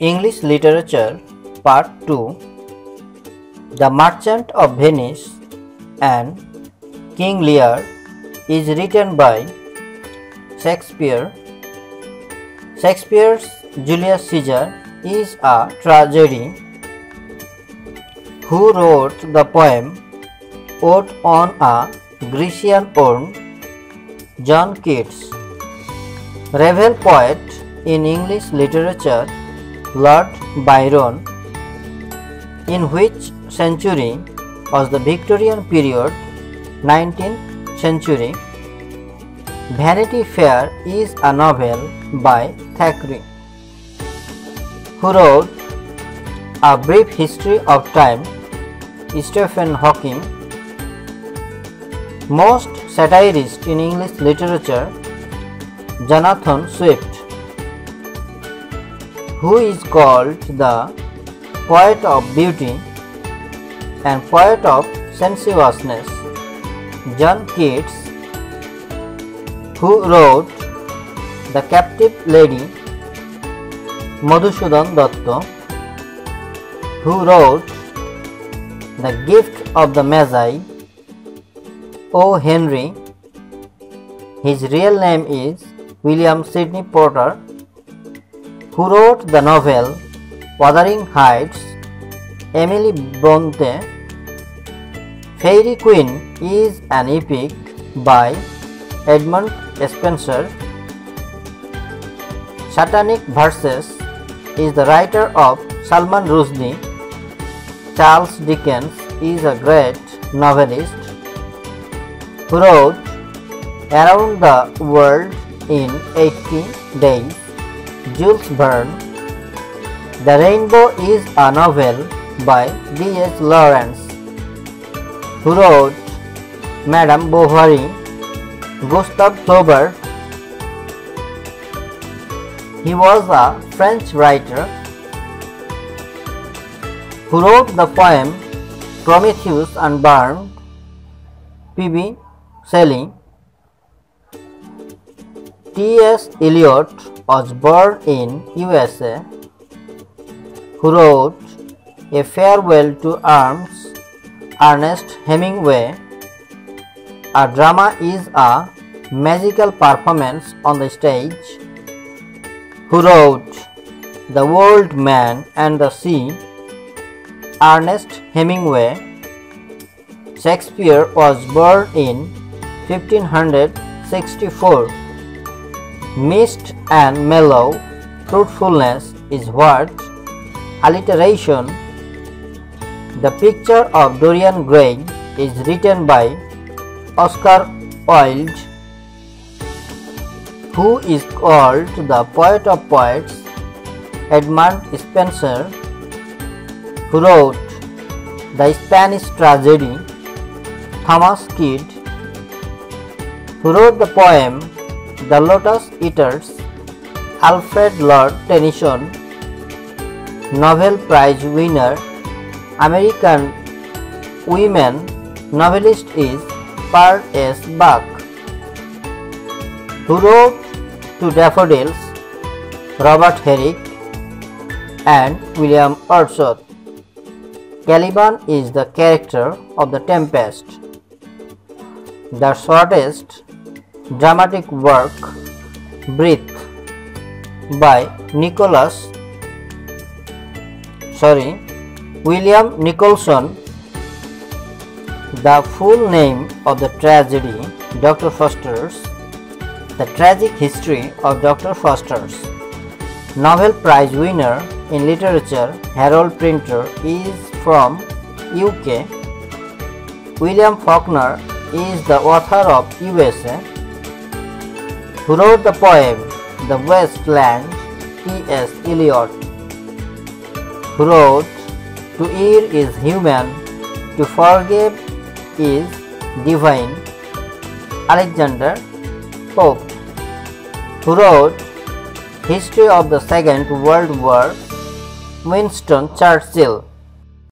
English Literature Part 2 The Merchant of Venice and King Lear is written by Shakespeare. Shakespeare's Julius Caesar is a tragedy. Who wrote the poem Ode on a Grecian Urn? John Keats. Revel poet in English literature Lord Byron. In which century was the Victorian period? 19th century. Vanity Fair is a novel by Thackeray. Who wrote A Brief History of Time? Stephen Hawking. Most satirist in English literature Jonathan Swift. Who is called the poet of beauty and poet of sensuousness? John Keats. Who wrote The Captive Lady? Madhusudan Datta. Who wrote The Gift of the Magi? O. Henry. His real name is William Sidney Porter. Who wrote the novel Wuthering Heights? Emily Bronte. Fairy Queen is an epic by Edmund Spenser. Satanic Verses is the writer of Salman Rushdie. Charles Dickens is a great novelist. Who wrote Around the World in 80 Days? Jules Verne. The Rainbow is a novel by D.S. Lawrence. Who wrote Madame Bovary? Gustave Flaubert. He was a French writer. Who wrote the poem Prometheus Unbound? P.B. Shelley. T.S. Eliot was born in USA. Who wrote A Farewell to Arms? Ernest Hemingway. A drama is a magical performance on the stage. Who wrote The Old Man and the Sea? Ernest Hemingway. Shakespeare was born in 1564. Mist and mellow fruitfulness is what? Alliteration. The Picture of Dorian Gray is written by Oscar Wilde. Who is called the poet of poets? Edmund Spenser. Who wrote the Spanish tragedy? Thomas Kidd. Who wrote the poem The Lotus Eaters? Alfred Lord Tennyson. Nobel Prize winner, American women novelist is Pearl S. Buck. Who wrote Two Daffodils? Robert Herrick and William Wordsworth. Caliban is the character of The Tempest. The shortest dramatic work, Breath, by William Nicholson. The full name of the tragedy, Dr. Faustus. The Tragic History of Dr. Faustus. Nobel Prize winner in literature, Harold Pinter is from UK. William Faulkner is the author of USA. Who wrote the poem The Waste Land? T.S. Eliot. Who wrote To err is human, to forgive is divine? Alexander Pope. Who wrote History of the Second World War? Winston Churchill.